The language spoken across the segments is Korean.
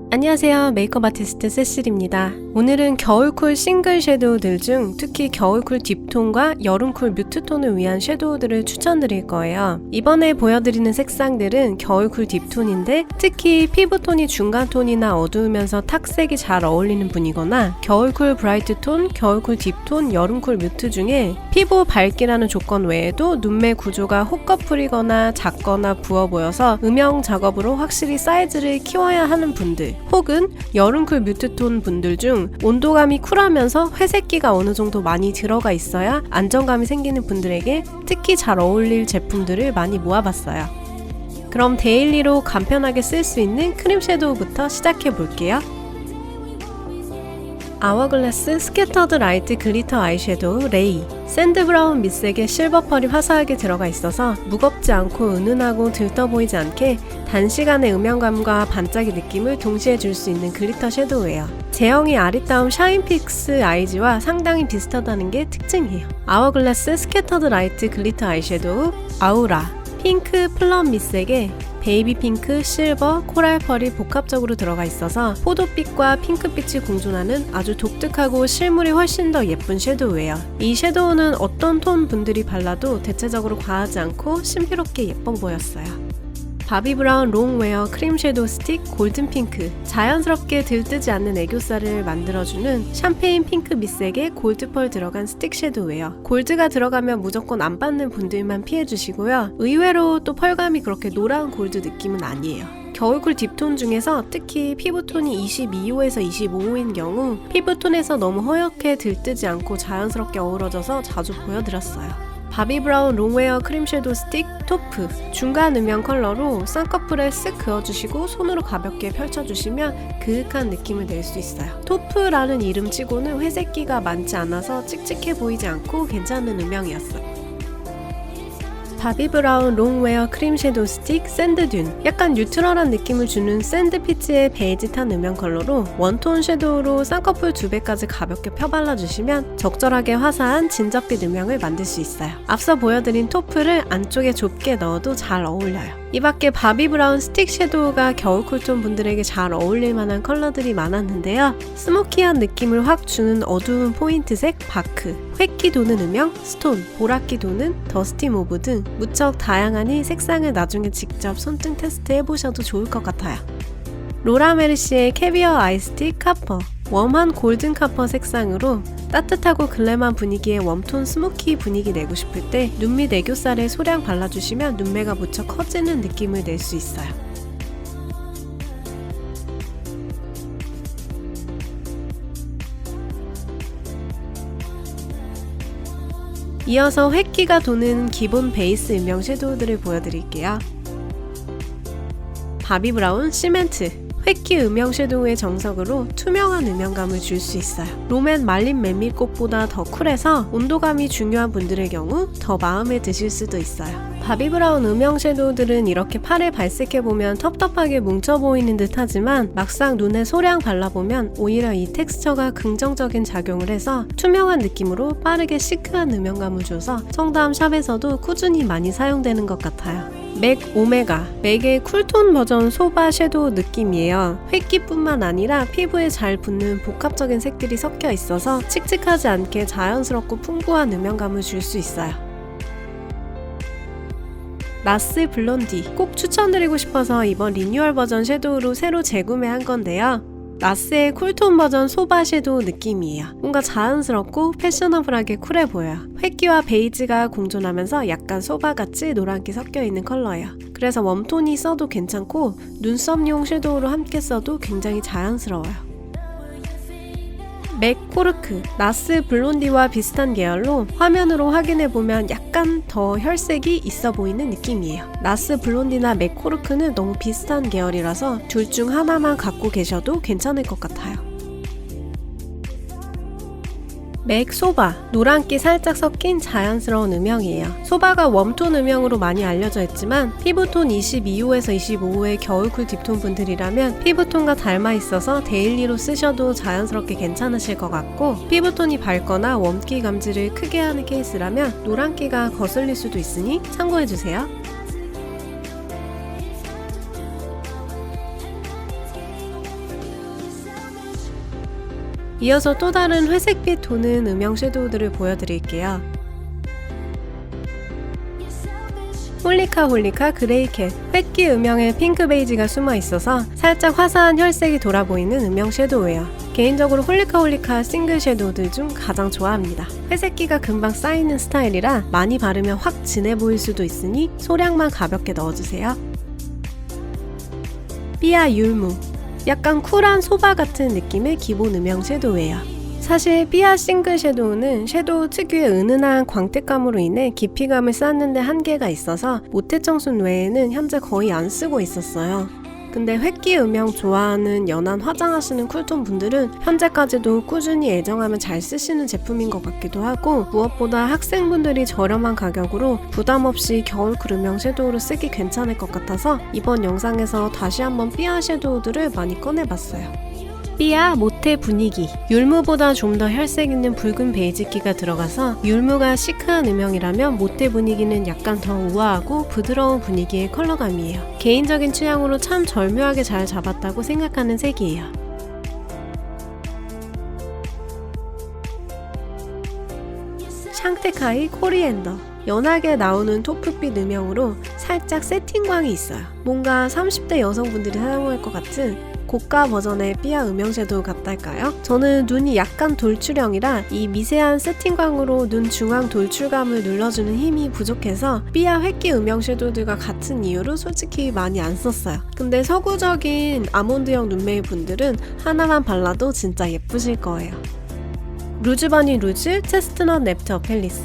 안녕하세요. 메이크업 아티스트 세실입니다. 오늘은 겨울쿨 싱글 섀도우들 중 특히 겨울쿨 딥톤과 여름쿨 뮤트톤을 위한 섀도우들을 추천드릴 거예요. 이번에 보여드리는 색상들은 겨울쿨 딥톤인데 특히 피부톤이 중간톤이나 어두우면서 탁색이 잘 어울리는 분이거나 겨울쿨 브라이트톤, 겨울쿨 딥톤, 여름쿨 뮤트 중에 피부 밝기라는 조건 외에도 눈매 구조가 혹커풀이거나 작거나 부어 보여서 음영 작업으로 확실히 사이즈를 키워야 하는 분들, 혹은 여름쿨 뮤트톤 분들 중 온도감이 쿨하면서 회색기가 어느 정도 많이 들어가 있어야 안정감이 생기는 분들에게 특히 잘 어울릴 제품들을 많이 모아봤어요. 그럼 데일리로 간편하게 쓸 수 있는 크림 섀도우부터 시작해 볼게요. 아워글래스 스캐터드 라이트 글리터 아이섀도우 레이. 샌드 브라운 밑색에 실버 펄이 화사하게 들어가 있어서 무겁지 않고 은은하고 들떠 보이지 않게 단시간에 음영감과 반짝이 느낌을 동시에 줄 수 있는 글리터 섀도우예요. 제형이 아리따움 샤인픽스 아이즈와 상당히 비슷하다는 게 특징이에요. 아워글래스 스캐터드 라이트 글리터 아이섀도우 아우라. 핑크 플럼 밑색에 베이비 핑크, 실버, 코랄 펄이 복합적으로 들어가 있어서 포도빛과 핑크빛이 공존하는 아주 독특하고 실물이 훨씬 더 예쁜 섀도우예요. 이 섀도우는 어떤 톤 분들이 발라도 대체적으로 과하지 않고 신비롭게 예뻐 보였어요. 바비 브라운 롱웨어 크림 섀도우 스틱 골든 핑크. 자연스럽게 들뜨지 않는 애교살을 만들어주는 샴페인 핑크 밑색에 골드 펄 들어간 스틱 섀도우예요. 골드가 들어가면 무조건 안 받는 분들만 피해주시고요. 의외로 또 펄감이 그렇게 노란 골드 느낌은 아니에요. 겨울쿨 딥톤 중에서 특히 피부톤이 22호에서 25호인 경우 피부톤에서 너무 허옇게 들뜨지 않고 자연스럽게 어우러져서 자주 보여드렸어요. 바비 브라운 롱웨어 크림 섀도우 스틱 토프. 중간 음영 컬러로 쌍꺼풀에 쓱 그어주시고 손으로 가볍게 펼쳐주시면 그윽한 느낌을 낼 수 있어요. 토프라는 이름 치고는 회색기가 많지 않아서 칙칙해 보이지 않고 괜찮은 음영이었어요. 바비 브라운 롱웨어 크림 섀도우 스틱 샌드듄. 약간 뉴트럴한 느낌을 주는 샌드피치의 베이지탄 음영 컬러로 원톤 섀도우로 쌍꺼풀 2배까지 가볍게 펴발라주시면 적절하게 화사한 진저빛 음영을 만들 수 있어요. 앞서 보여드린 토프를 안쪽에 좁게 넣어도 잘 어울려요. 이 밖에 바비 브라운 스틱 섀도우가 겨울 쿨톤 분들에게 잘 어울릴 만한 컬러들이 많았는데요. 스모키한 느낌을 확 주는 어두운 포인트색 바크, 획기 도는 음영 스톤, 보랏기 도는 더스티 모브 등 무척 다양하니 색상을 나중에 직접 손등 테스트 해보셔도 좋을 것 같아요. 로라 메르시의 캐비어 아이스틱 카퍼. 웜한 골든 카퍼 색상으로 따뜻하고 글램한 분위기의 웜톤 스모키 분위기 내고 싶을 때 눈 밑 애교살에 소량 발라주시면 눈매가 무척 커지는 느낌을 낼 수 있어요. 이어서 획기가 도는 기본 베이스 음영 섀도우들을 보여드릴게요. 바비 브라운 시멘트. 획기 음영 섀도우의 정석으로 투명한 음영감을 줄 수 있어요. 롬앤 말린 메밀꽃보다 더 쿨해서 온도감이 중요한 분들의 경우 더 마음에 드실 수도 있어요. 바비 브라운 음영 섀도우들은 이렇게 팔에 발색해보면 텁텁하게 뭉쳐 보이는 듯 하지만 막상 눈에 소량 발라보면 오히려 이 텍스처가 긍정적인 작용을 해서 투명한 느낌으로 빠르게 시크한 음영감을 줘서 청담 샵에서도 꾸준히 많이 사용되는 것 같아요. 맥 오메가. 맥의 쿨톤 버전 소바 섀도우 느낌이에요. 획기뿐만 아니라 피부에 잘 붙는 복합적인 색들이 섞여 있어서 칙칙하지 않게 자연스럽고 풍부한 음영감을 줄 수 있어요. 나스 블론디. 꼭 추천드리고 싶어서 이번 리뉴얼 버전 섀도우로 새로 재구매한 건데요. 나스의 쿨톤 버전 소바 섀도우 느낌이에요. 뭔가 자연스럽고 패셔너블하게 쿨해 보여요. 획기와 베이지가 공존하면서 약간 소바같이 노란기 섞여있는 컬러예요. 그래서 웜톤이 써도 괜찮고 눈썹용 섀도우로 함께 써도 굉장히 자연스러워요. 맥 코르크. 나스 블론디와 비슷한 계열로 화면으로 확인해보면 약간 더 혈색이 있어 보이는 느낌이에요. 나스 블론디나 맥 코르크는 너무 비슷한 계열이라서 둘 중 하나만 갖고 계셔도 괜찮을 것 같아요. 맥 소바. 노란기 살짝 섞인 자연스러운 음영이에요. 소바가 웜톤 음영으로 많이 알려져 있지만 피부톤 22호에서 25호의 겨울쿨 딥톤 분들이라면 피부톤과 닮아 있어서 데일리로 쓰셔도 자연스럽게 괜찮으실 것 같고, 피부톤이 밝거나 웜기 감지를 크게 하는 케이스라면 노란기가 거슬릴 수도 있으니 참고해주세요. 이어서 또 다른 회색빛 도는 음영 섀도우들을 보여드릴게요. 홀리카 그레이캣. 획기 음영에 핑크 베이지가 숨어 있어서 살짝 화사한 혈색이 돌아 보이는 음영 섀도우예요. 개인적으로 홀리카 싱글 섀도우들 중 가장 좋아합니다. 회색기가 금방 쌓이는 스타일이라 많이 바르면 확 진해 보일 수도 있으니 소량만 가볍게 넣어주세요. 삐아 율무. 약간 쿨한 소바 같은 느낌의 기본 음영 섀도우예요. 사실 삐아 싱글 섀도우는 섀도우 특유의 은은한 광택감으로 인해 깊이감을 쌓는 데 한계가 있어서 모태청순 외에는 현재 거의 안 쓰고 있었어요. 근데 획기 음영 좋아하는 연한 화장하시는 쿨톤 분들은 현재까지도 꾸준히 애정하면 잘 쓰시는 제품인 것 같기도 하고, 무엇보다 학생분들이 저렴한 가격으로 부담없이 겨울쿨 음영 섀도우를 쓰기 괜찮을 것 같아서 이번 영상에서 다시 한번 삐아 섀도우들을 많이 꺼내봤어요. 삐아 모태 분위기. 율무보다 좀 더 혈색 있는 붉은 베이지기가 들어가서 율무가 시크한 음영이라면 모태 분위기는 약간 더 우아하고 부드러운 분위기의 컬러감이에요. 개인적인 취향으로 참 절묘하게 잘 잡았다고 생각하는 색이에요. 샹테카이 코리앤더. 연하게 나오는 토프빛 음영으로 살짝 세팅광이 있어요. 뭔가 30대 여성분들이 사용할 것 같은 고가 버전의 삐아 음영 섀도우 같달까요? 저는 눈이 약간 돌출형이라 이 미세한 세팅광으로 눈 중앙 돌출감을 눌러주는 힘이 부족해서 삐아 획기 음영 섀도우들과 같은 이유로 솔직히 많이 안 썼어요. 근데 서구적인 아몬드형 눈매의 분들은 하나만 발라도 진짜 예쁘실 거예요. 루즈버니 루즈 체스트넛 랩터 팰리스.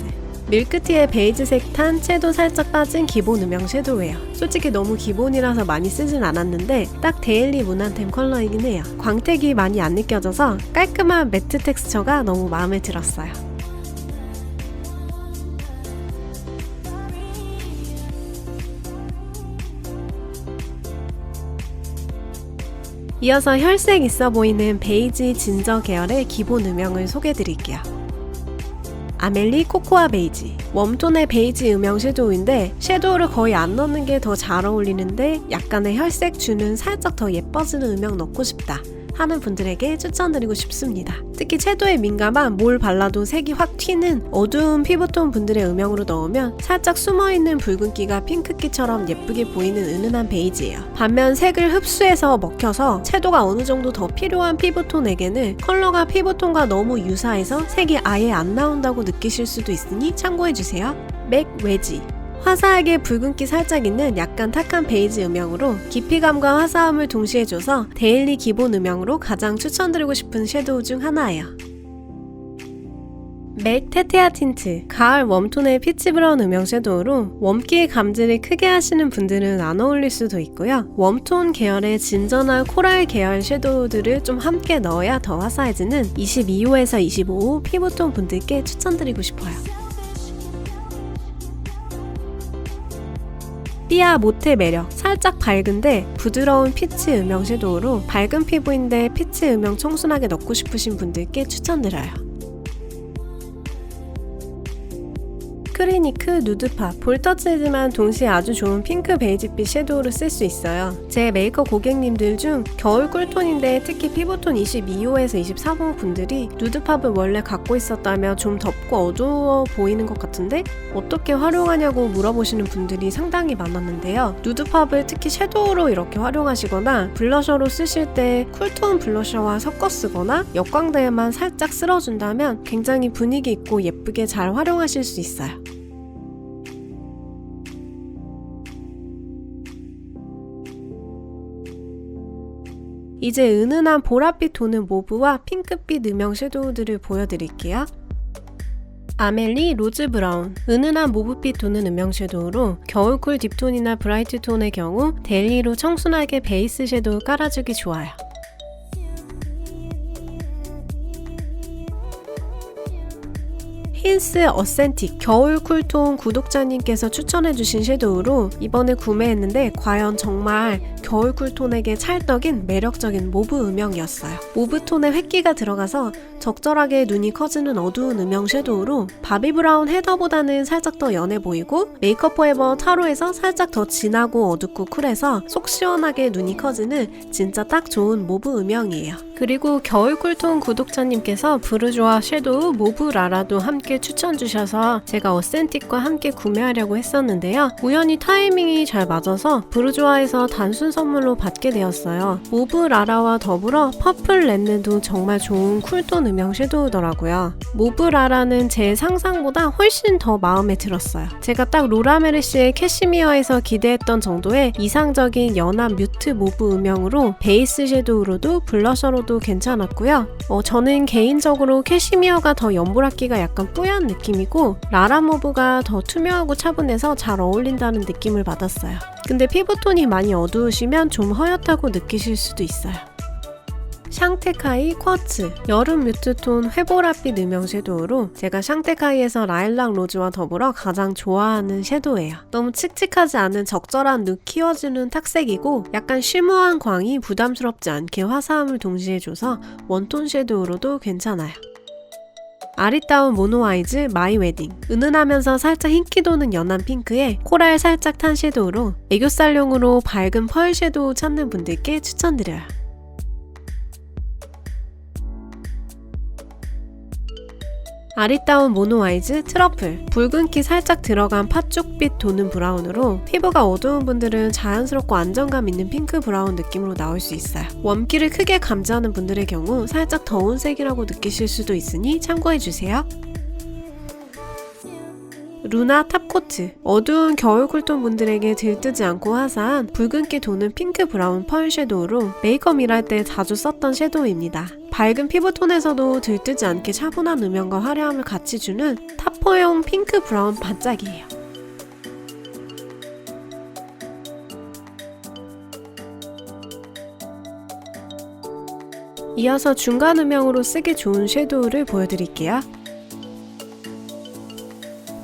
밀크티에 베이지색 탄 채도 살짝 빠진 기본 음영 섀도우예요. 솔직히 너무 기본이라서 많이 쓰진 않았는데 딱 데일리 무난템 컬러이긴 해요. 광택이 많이 안 느껴져서 깔끔한 매트 텍스처가 너무 마음에 들었어요. 이어서 혈색 있어 보이는 베이지 진저 계열의 기본 음영을 소개해드릴게요. 아멜리 코코아 베이지. 웜톤의 베이지 음영 섀도우인데 섀도우를 거의 안 넣는 게 더 잘 어울리는데 약간의 혈색 주는 살짝 더 예뻐지는 음영 넣고 싶다 하는 분들에게 추천드리고 싶습니다. 특히 채도에 민감한 뭘 발라도 색이 확 튀는 어두운 피부톤 분들의 음영으로 넣으면 살짝 숨어있는 붉은기가 핑크기처럼 예쁘게 보이는 은은한 베이지예요. 반면 색을 흡수해서 먹혀서 채도가 어느 정도 더 필요한 피부톤에게는 컬러가 피부톤과 너무 유사해서 색이 아예 안 나온다고 느끼실 수도 있으니 참고해주세요. 맥 웨지. 화사하게 붉은기 살짝 있는 약간 탁한 베이지 음영으로 깊이감과 화사함을 동시에 줘서 데일리 기본 음영으로 가장 추천드리고 싶은 섀도우 중 하나예요. 맥 테테아 틴트. 가을 웜톤의 피치브라운 음영 섀도우로 웜기의 감지를 크게 하시는 분들은 안 어울릴 수도 있고요. 웜톤 계열의 진저나 코랄 계열 섀도우들을 좀 함께 넣어야 더 화사해지는 22호에서 25호 피부톤 분들께 추천드리고 싶어요. 삐아 모태 매력. 살짝 밝은데 부드러운 피치 음영 섀도우로 밝은 피부인데 피치 음영 청순하게 넣고 싶으신 분들께 추천드려요. 크리니크 누드팝. 볼터치지만 동시에 아주 좋은 핑크 베이지빛 섀도우를 쓸 수 있어요. 제 메이크업 고객님들 중 겨울 쿨톤인데 특히 피부톤 22호에서 23호 분들이 누드팝을 원래 갖고 있었다며 좀 덥고 어두워 보이는 것 같은데 어떻게 활용하냐고 물어보시는 분들이 상당히 많았는데요. 누드팝을 특히 섀도우로 이렇게 활용하시거나 블러셔로 쓰실 때 쿨톤 블러셔와 섞어 쓰거나 역광대에만 살짝 쓸어준다면 굉장히 분위기 있고 예쁘게 잘 활용하실 수 있어요. 이제 은은한 보랏빛 도는 모브와 핑크빛 음영 섀도우들을 보여드릴게요. 아멜리 로즈 브라운. 은은한 모브빛 도는 음영 섀도우로 겨울쿨 딥톤이나 브라이트 톤의 경우 데일리로 청순하게 베이스 섀도우 깔아주기 좋아요. 프린스 어센틱 겨울 쿨톤 구독자님께서 추천해주신 섀도우로 이번에 구매했는데 과연 정말 겨울 쿨톤에게 찰떡인 매력적인 모브 음영이었어요. 모브톤에 획기가 들어가서 적절하게 눈이 커지는 어두운 음영 섀도우로 바비브라운 헤더보다는 살짝 더 연해 보이고 메이크업 포에버 타로에서 살짝 더 진하고 어둡고 쿨해서 속 시원하게 눈이 커지는 진짜 딱 좋은 모브 음영이에요. 그리고 겨울 쿨톤 구독자님께서 부르주아 섀도우 모브 라라도 함께 추천 주셔서 제가 어센틱과 함께 구매하려고 했었는데요. 우연히 타이밍이 잘 맞아서 부르주아에서 단순 선물로 받게 되었어요. 모브 라라와 더불어 퍼플 렌느도 정말 좋은 쿨톤 음영 섀도우더라고요. 모브 라라는 제 상상보다 훨씬 더 마음에 들었어요. 제가 딱 로라 메르시의 캐시미어에서 기대했던 정도의 이상적인 연한 뮤트 모브 음영으로 베이스 섀도우로도 블러셔로도 괜찮았고요. 저는 개인적으로 캐시미어가 더 연보라기가 약간 뿌연 느낌이고 라라 모브가 더 투명하고 차분해서 잘 어울린다는 느낌을 받았어요. 근데 피부톤이 많이 어두우시면 좀 허옇다고 느끼실 수도 있어요. 샹테카이 쿼츠 여름 뮤트톤 회보랏빛 음영 섀도우로 제가 샹테카이에서 라일락 로즈와 더불어 가장 좋아하는 섀도우예요. 너무 칙칙하지 않은 적절한 룩 키워주는 탁색이고 약간 쉬머한 광이 부담스럽지 않게 화사함을 동시에 줘서 원톤 섀도우로도 괜찮아요. 아리따운 모노 아이즈 마이 웨딩 은은하면서 살짝 흰기 도는 연한 핑크에 코랄 살짝 탄 섀도우로 애교살용으로 밝은 펄 섀도우 찾는 분들께 추천드려요. 아리따운 모노 아이즈 트러플 붉은기 살짝 들어간 팥죽빛 도는 브라운으로 피부가 어두운 분들은 자연스럽고 안정감 있는 핑크 브라운 느낌으로 나올 수 있어요. 웜기를 크게 감지하는 분들의 경우 살짝 더운 색이라고 느끼실 수도 있으니 참고해주세요. 루나 탑코트 어두운 겨울 쿨톤 분들에게 들뜨지 않고 화사한 붉은기 도는 핑크 브라운 펄 섀도우로 메이크업 일할 때 자주 썼던 섀도우입니다. 밝은 피부톤에서도 들뜨지 않게 차분한 음영과 화려함을 같이 주는 타퍼용 핑크 브라운 반짝이에요. 이어서 중간 음영으로 쓰기 좋은 섀도우를 보여드릴게요.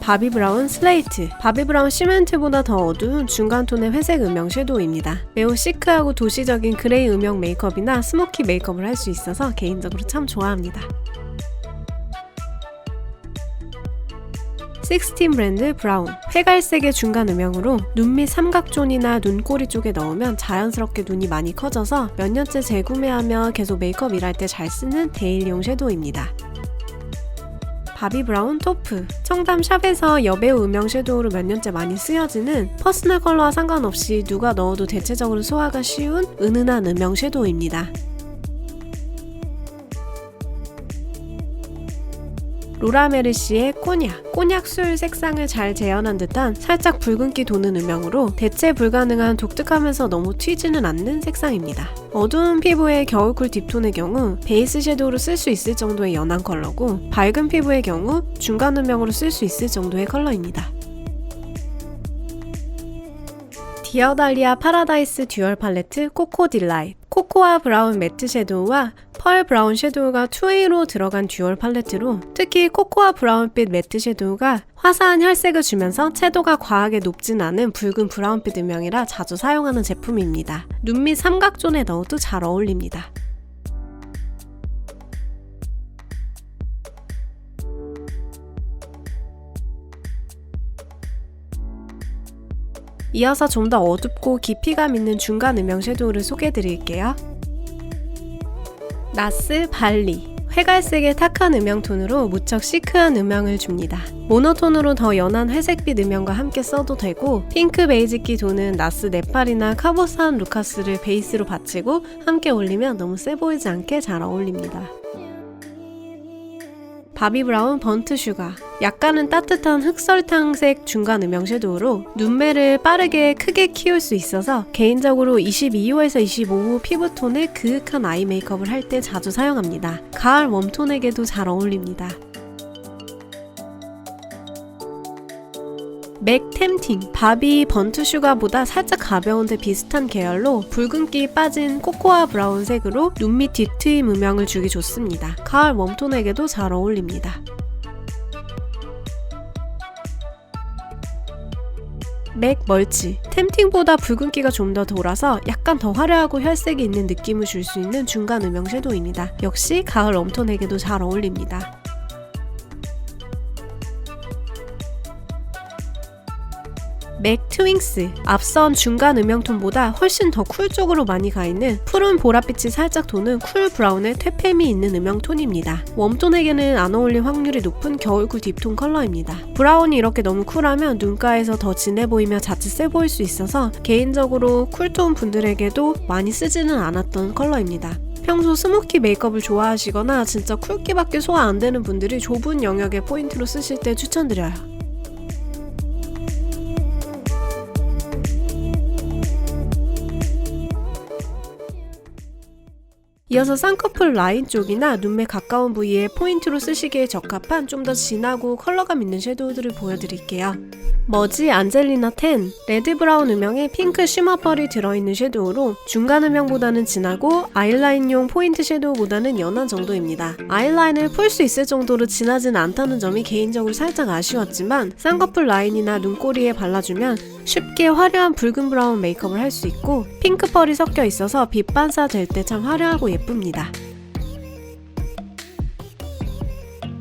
바비브라운 슬레이트 바비브라운 시멘트보다 더 어두운 중간톤의 회색 음영 섀도우입니다. 매우 시크하고 도시적인 그레이 음영 메이크업이나 스모키 메이크업을 할 수 있어서 개인적으로 참 좋아합니다. 16 브랜드 브라운 회갈색의 중간 음영으로 눈 밑 삼각존이나 눈꼬리 쪽에 넣으면 자연스럽게 눈이 많이 커져서 몇 년째 재구매하며 계속 메이크업 일할 때 잘 쓰는 데일리용 섀도우입니다. 바비브라운 토프 청담 샵에서 여배우 음영 섀도우로 몇 년째 많이 쓰여지는 퍼스널 컬러와 상관없이 누가 넣어도 대체적으로 소화가 쉬운 은은한 음영 섀도우입니다. 로라 메르시의 꼬냑 술 색상을 잘 재현한 듯한 살짝 붉은기 도는 음영으로 대체 불가능한 독특하면서 너무 튀지는 않는 색상입니다. 어두운 피부의 겨울쿨 딥톤의 경우 베이스 섀도우로 쓸 수 있을 정도의 연한 컬러고 밝은 피부의 경우 중간 음영으로 쓸 수 있을 정도의 컬러입니다. 디어달리아 파라다이스 듀얼 팔레트 코코 딜라이트 코코아 브라운 매트 섀도우와 펄 브라운 섀도우가 2A로 들어간 듀얼 팔레트로 특히 코코아 브라운빛 매트 섀도우가 화사한 혈색을 주면서 채도가 과하게 높진 않은 붉은 브라운빛 음영이라 자주 사용하는 제품입니다. 눈 밑 삼각존에 넣어도 잘 어울립니다. 이어서 좀 더 어둡고 깊이감 있는 중간 음영 섀도우를 소개해드릴게요. 나스 발리 회갈색의 탁한 음영톤으로 무척 시크한 음영을 줍니다. 모노톤으로 더 연한 회색빛 음영과 함께 써도 되고 핑크 베이지기 도는 나스 네팔이나 카보산 루카스를 베이스로 받치고 함께 올리면 너무 세 보이지 않게 잘 어울립니다. 바비브라운 번트 슈가 약간은 따뜻한 흑설탕색 중간 음영 섀도우로 눈매를 빠르게 크게 키울 수 있어서 개인적으로 22호에서 25호 피부톤의 그윽한 아이 메이크업을 할 때 자주 사용합니다. 가을 웜톤에게도 잘 어울립니다. 맥 템팅 바비 번트 슈가보다 살짝 가벼운데 비슷한 계열로 붉은기 빠진 코코아 브라운 색으로 눈밑 뒷트임 음영을 주기 좋습니다. 가을 웜톤에게도 잘 어울립니다. 맥 멀치. 템팅보다 붉은기가 좀 더 돌아서 약간 더 화려하고 혈색이 있는 느낌을 줄 수 있는 중간 음영 섀도우입니다. 역시 가을 웜톤에게도 잘 어울립니다. 맥 트윙스. 앞선 중간 음영톤보다 훨씬 더 쿨 쪽으로 많이 가있는 푸른 보랏빛이 살짝 도는 쿨 브라운의 퇴폐미 있는 음영톤입니다. 웜톤에게는 안 어울릴 확률이 높은 겨울쿨 딥톤 컬러입니다. 브라운이 이렇게 너무 쿨하면 눈가에서 더 진해 보이며 자칫 세 보일 수 있어서 개인적으로 쿨톤 분들에게도 많이 쓰지는 않았던 컬러입니다. 평소 스모키 메이크업을 좋아하시거나 진짜 쿨기밖에 소화 안 되는 분들이 좁은 영역에 포인트로 쓰실 때 추천드려요. 이어서 쌍꺼풀 라인 쪽이나 눈매 가까운 부위에 포인트로 쓰시기에 적합한 좀 더 진하고 컬러감 있는 섀도우들을 보여드릴게요. 머지 안젤리나 10. 레드 브라운 음영에 핑크 쉬머 펄이 들어있는 섀도우로 중간 음영보다는 진하고 아이라인용 포인트 섀도우보다는 연한 정도입니다. 아이라인을 풀 수 있을 정도로 진하진 않다는 점이 개인적으로 살짝 아쉬웠지만 쌍꺼풀 라인이나 눈꼬리에 발라주면 쉽게 화려한 붉은 브라운 메이크업을 할 수 있고 핑크 펄이 섞여 있어서 빛 반사 될 때 참 화려하고 예쁩니다.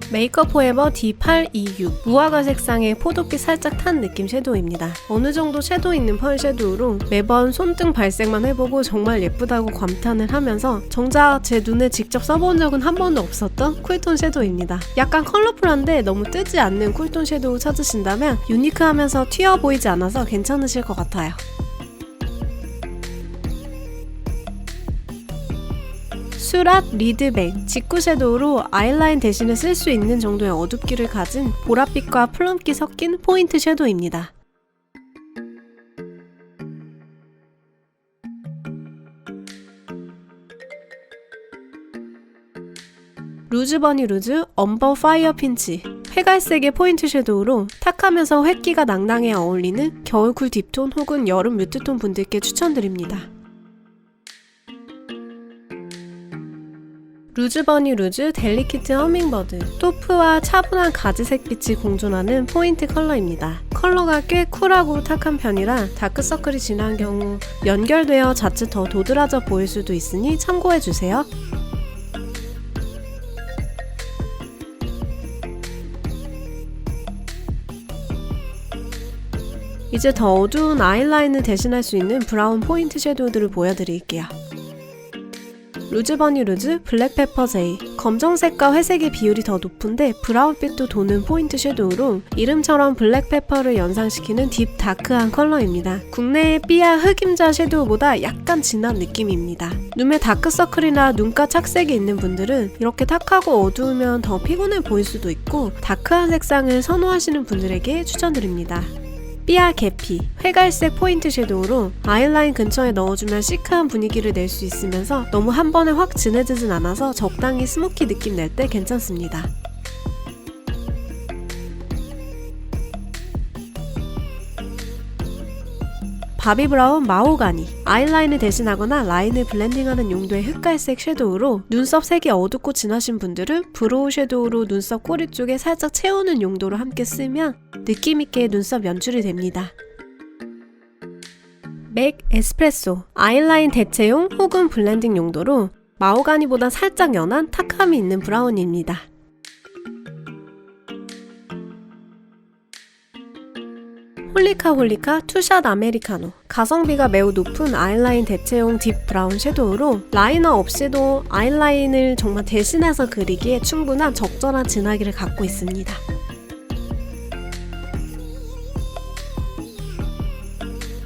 메이크업 포에버 D826 무화과 색상의 포도빛 살짝 탄 느낌 섀도우입니다. 어느 정도 섀도우 있는 펄 섀도우로 매번 손등 발색만 해보고 정말 예쁘다고 감탄을 하면서 정작 제 눈에 직접 써본 적은 한 번도 없었던 쿨톤 섀도우입니다. 약간 컬러풀한데 너무 뜨지 않는 쿨톤 섀도우 찾으신다면 유니크하면서 튀어 보이지 않아서 괜찮으실 것 같아요. 수랏 리드백. 직구 섀도우로 아이라인 대신에 쓸 수 있는 정도의 어둡기를 가진 보랏빛과 플럼기 섞인 포인트 섀도우입니다. 루즈버니 루즈 엄버 파이어 핀치. 회갈색의 포인트 섀도우로 탁하면서 획기가 낭낭해 어울리는 겨울쿨 딥톤 혹은 여름 뮤트톤 분들께 추천드립니다. 루즈버니 루즈 델리키트 허밍버드. 토프와 차분한 가지색빛이 공존하는 포인트 컬러입니다. 컬러가 꽤 쿨하고 탁한 편이라 다크서클이 진한 경우 연결되어 자칫 더 도드라져 보일 수도 있으니 참고해주세요. 이제 더 어두운 아이라인을 대신할 수 있는 브라운 포인트 섀도우들을 보여드릴게요. 루즈버니 루즈 블랙페퍼 제이. 검정색과 회색의 비율이 더 높은데 브라운빛도 도는 포인트 섀도우로 이름처럼 블랙페퍼를 연상시키는 딥 다크한 컬러입니다. 국내의 삐아 흑임자 섀도우보다 약간 진한 느낌입니다. 눈에 다크서클이나 눈가 착색이 있는 분들은 이렇게 탁하고 어두우면 더 피곤해 보일 수도 있고 다크한 색상을 선호하시는 분들에게 추천드립니다. 삐아 계피. 회갈색 포인트 섀도우로 아이라인 근처에 넣어주면 시크한 분위기를 낼 수 있으면서 너무 한 번에 확 진해지진 않아서 적당히 스모키 느낌 낼 때 괜찮습니다. 바비브라운 마호가니. 아이라인을 대신하거나 라인을 블렌딩하는 용도의 흑갈색 섀도우로 눈썹 색이 어둡고 진하신 분들은 브로우 섀도우로 눈썹 꼬리 쪽에 살짝 채우는 용도로 함께 쓰면 느낌있게 눈썹 연출이 됩니다. 맥 에스프레소. 아이라인 대체용 혹은 블렌딩 용도로 마호가니보다 살짝 연한 탁함이 있는 브라운입니다. 홀리카 투샷 아메리카노. 가성비가 매우 높은 아이라인 대체용 딥 브라운 섀도우로 라이너 없이도 아이라인을 정말 대신해서 그리기에 충분한 적절한 진하기를 갖고 있습니다.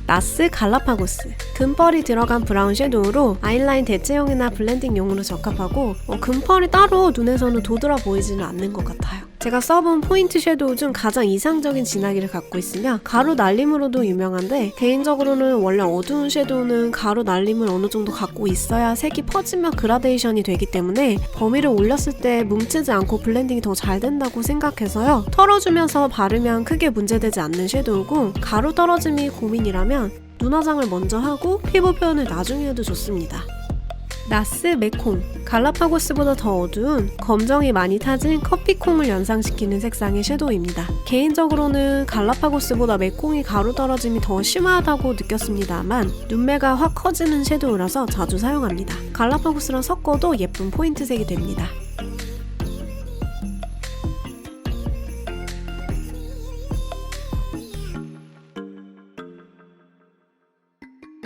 라스 갈라파고스. 금펄이 들어간 브라운 섀도우로 아이라인 대체용이나 블렌딩용으로 적합하고 금펄이 따로 눈에서는 도드라 보이지는 않는 것 같아요. 제가 써본 포인트 섀도우 중 가장 이상적인 진하기를 갖고 있으며 가루 날림으로도 유명한데 개인적으로는 원래 어두운 섀도우는 가루 날림을 어느 정도 갖고 있어야 색이 퍼지며 그라데이션이 되기 때문에 범위를 올렸을 때 뭉치지 않고 블렌딩이 더 잘 된다고 생각해서요. 털어주면서 바르면 크게 문제되지 않는 섀도우고 가루 떨어짐이 고민이라면 눈화장을 먼저 하고 피부 표현을 나중에 해도 좋습니다. 나스 메콩, 갈라파고스보다 더 어두운 검정이 많이 타진 커피콩을 연상시키는 색상의 섀도우입니다. 개인적으로는 갈라파고스보다 메콩이 가루 떨어짐이 더 심하다고 느꼈습니다만 눈매가 확 커지는 섀도우라서 자주 사용합니다. 갈라파고스랑 섞어도 예쁜 포인트색이 됩니다.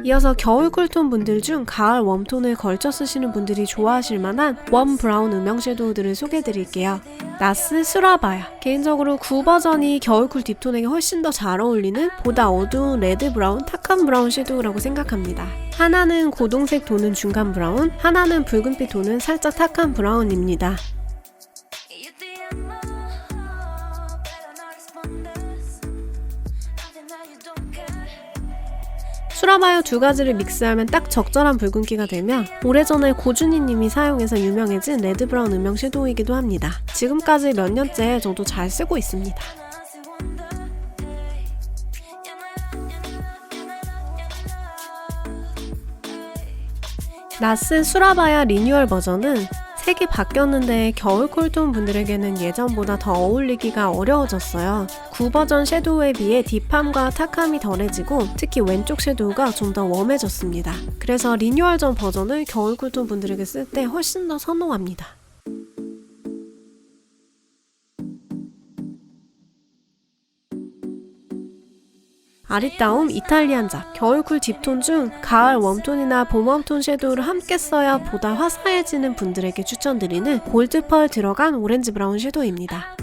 이어서 겨울 쿨톤 분들 중 가을 웜톤을 걸쳐 쓰시는 분들이 좋아하실 만한 웜 브라운 음영 섀도우들을 소개해드릴게요. 나스 수라바야. 개인적으로 9버전이 겨울 쿨 딥톤에게 훨씬 더 잘 어울리는 보다 어두운 레드 브라운, 탁한 브라운 섀도우라고 생각합니다. 하나는 고동색 톤은 중간 브라운, 하나는 붉은빛 톤은 살짝 탁한 브라운입니다. 수라바이어 두 가지를 믹스하면 딱 적절한 붉은기가 되며 오래전에 고준희님이 사용해서 유명해진 레드 브라운 음영 섀도우이기도 합니다. 지금까지 몇 년째 저도 잘 쓰고 있습니다. 나스 수라바야 리뉴얼 버전은 색이 바뀌었는데 겨울 쿨톤 분들에게는 예전보다 더 어울리기가 어려워졌어요. 9버전 섀도우에 비해 딥함과 탁함이 덜해지고 특히 왼쪽 섀도우가 좀 더 웜해졌습니다. 그래서 리뉴얼 전 버전을 겨울 쿨톤 분들에게 쓸 때 훨씬 더 선호합니다. 아리따움 이탈리안 잡. 겨울쿨 딥톤 중 가을 웜톤이나 봄 웜톤 섀도우를 함께 써야 보다 화사해지는 분들에게 추천드리는 골드펄 들어간 오렌지 브라운 섀도우입니다.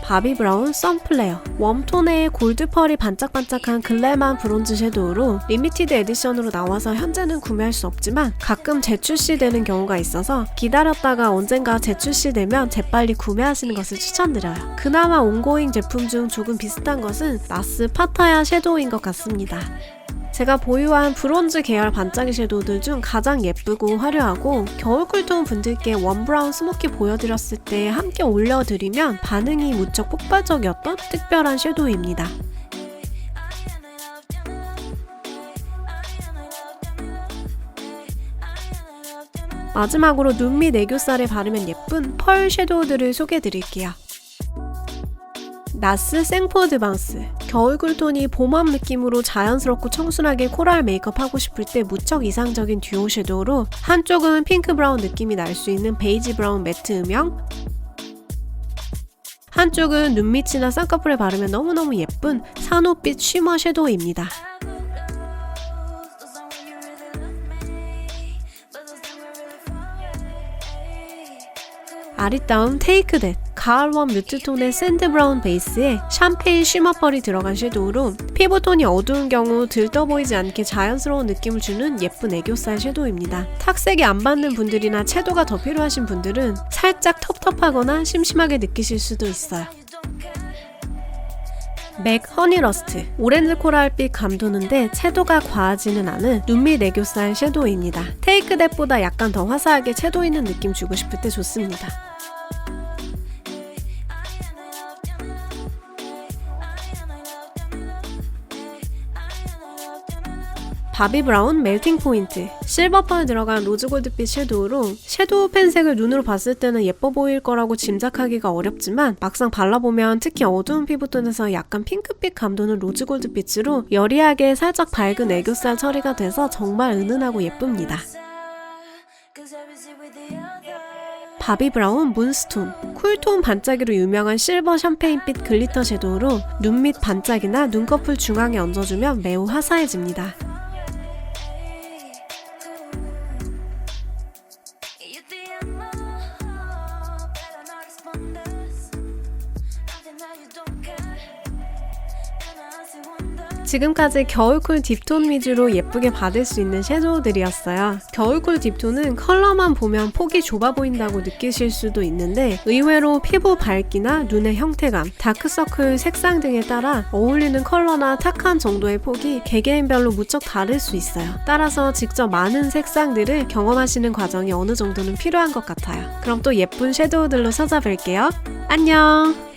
바비 브라운 선플레어. 웜톤의 골드펄이 반짝반짝한 글래만 브론즈 섀도우로 리미티드 에디션으로 나와서 현재는 구매할 수 없지만 가끔 재출시되는 경우가 있어서 기다렸다가 언젠가 재출시되면 재빨리 구매하시는 것을 추천드려요. 그나마 온고잉 제품 중 조금 비슷한 것은 나스 파타야 섀도우인 것 같습니다. 제가 보유한 브론즈 계열 반짝이 섀도우들 중 가장 예쁘고 화려하고 겨울 쿨톤 분들께 웜브라운 스모키 보여드렸을 때 함께 올려드리면 반응이 무척 폭발적이었던 특별한 섀도우입니다. 마지막으로 눈 밑 애교살에 바르면 예쁜 펄 섀도우들을 소개해드릴게요. 나스 생포드 방스. 겨울 쿨톤이 봄웜 느낌으로 자연스럽고 청순하게 코랄 메이크업 하고 싶을 때 무척 이상적인 듀오 섀도우로 한쪽은 핑크 브라운 느낌이 날 수 있는 베이지 브라운 매트 음영, 한쪽은 눈밑이나 쌍꺼풀에 바르면 너무너무 예쁜 산호빛 쉬머 섀도우입니다. 아리따움 테이크 댓. 가을웜 뮤트톤의 샌드 브라운 베이스에 샴페인 쉬머펄이 들어간 섀도우로 피부톤이 어두운 경우 들떠 보이지 않게 자연스러운 느낌을 주는 예쁜 애교살 섀도우입니다. 탁색이 안 받는 분들이나 채도가 더 필요하신 분들은 살짝 텁텁하거나 심심하게 느끼실 수도 있어요. 맥 허니러스트. 오렌지 코랄빛 감도는데 채도가 과하지는 않은 눈밑 애교살 섀도우입니다. 테이크 댓보다 약간 더 화사하게 채도 있는 느낌 주고 싶을 때 좋습니다. 바비 브라운 멜팅 포인트. 실버펄 들어간 로즈골드빛 섀도우로 섀도우 펜색을 눈으로 봤을 때는 예뻐 보일 거라고 짐작하기가 어렵지만 막상 발라보면 특히 어두운 피부톤에서 약간 핑크빛 감도는 로즈골드빛으로 여리하게 살짝 밝은 애교살 처리가 돼서 정말 은은하고 예쁩니다. 바비 브라운 문스톤. 쿨톤 반짝이로 유명한 실버 샴페인빛 글리터 섀도우로 눈 밑 반짝이나 눈꺼풀 중앙에 얹어주면 매우 화사해집니다. 지금까지 겨울쿨 딥톤 위주로 예쁘게 받을 수 있는 섀도우들이었어요. 겨울쿨 딥톤은 컬러만 보면 폭이 좁아 보인다고 느끼실 수도 있는데 의외로 피부 밝기나 눈의 형태감, 다크서클 색상 등에 따라 어울리는 컬러나 탁한 정도의 폭이 개개인별로 무척 다를 수 있어요. 따라서 직접 많은 색상들을 경험하시는 과정이 어느 정도는 필요한 것 같아요. 그럼 또 예쁜 섀도우들로 찾아뵐게요. 안녕!